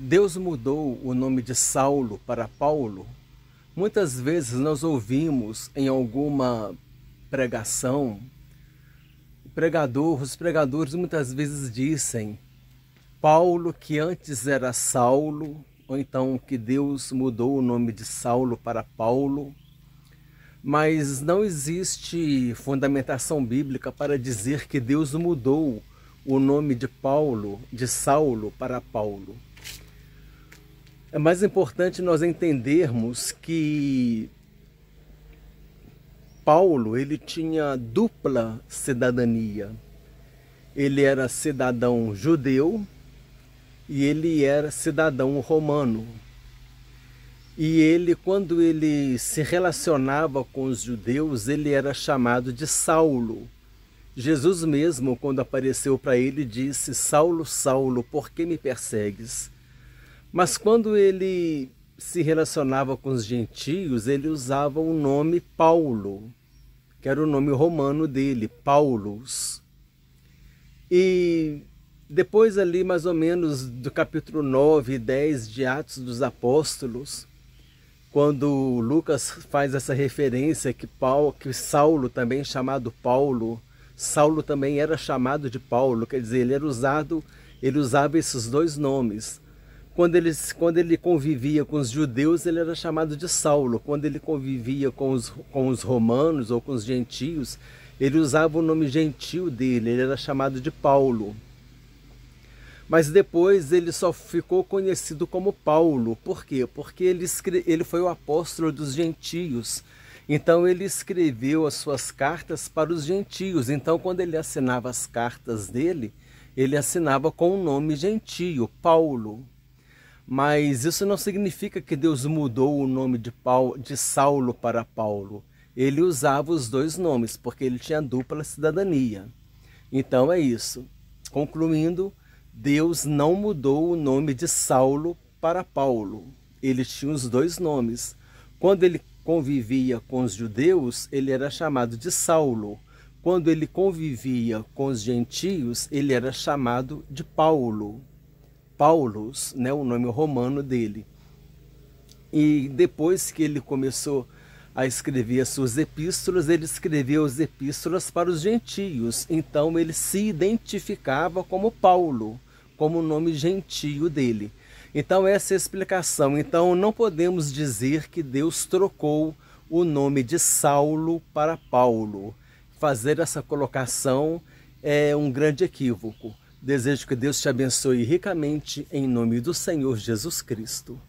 Deus mudou o nome de Saulo para Paulo. Muitas vezes nós ouvimos em alguma pregação, os pregadores muitas vezes dizem Paulo que antes era Saulo, ou então que Deus mudou o nome de Saulo para Paulo. Mas não existe fundamentação bíblica para dizer que Deus mudou o nome de Paulo, de Saulo para Paulo. É mais importante nós entendermos que Paulo, ele tinha dupla cidadania. Ele era cidadão judeu e ele era cidadão romano. E ele, quando ele se relacionava com os judeus, ele era chamado de Saulo. Jesus mesmo, quando apareceu para ele, disse: Saulo, Saulo, por que me persegues? Mas quando ele se relacionava com os gentios, ele usava o nome Paulo, que era o nome romano dele, Paulus. E depois ali, mais ou menos, do capítulo 9 e 10 de Atos dos Apóstolos, quando Lucas faz essa referência que Saulo, também chamado Paulo, Saulo também era chamado de Paulo, quer dizer, ele usava esses dois nomes. Quando ele convivia com os judeus, ele era chamado de Saulo. Quando ele convivia com os romanos ou com os gentios, ele usava o nome gentil dele, ele era chamado de Paulo. Mas depois ele só ficou conhecido como Paulo. Por quê? Porque ele foi o apóstolo dos gentios. Então ele escreveu as suas cartas para os gentios. Então quando ele assinava as cartas dele, ele assinava com o nome gentio, Paulo. Mas isso não significa que Deus mudou o nome de Saulo para Paulo. Ele usava os dois nomes, porque ele tinha dupla cidadania. Então é isso. Concluindo, Deus não mudou o nome de Saulo para Paulo. Ele tinha os dois nomes. Quando ele convivia com os judeus, ele era chamado de Saulo. Quando ele convivia com os gentios, ele era chamado de Paulo. Paulus, né, o nome romano dele. E depois que ele começou a escrever as suas epístolas, ele escreveu as epístolas para os gentios. Então ele se identificava como Paulo, como o nome gentio dele. Então essa é a explicação. Então não podemos dizer que Deus trocou o nome de Saulo para Paulo. Fazer essa colocação é um grande equívoco. Desejo que Deus te abençoe ricamente em nome do Senhor Jesus Cristo.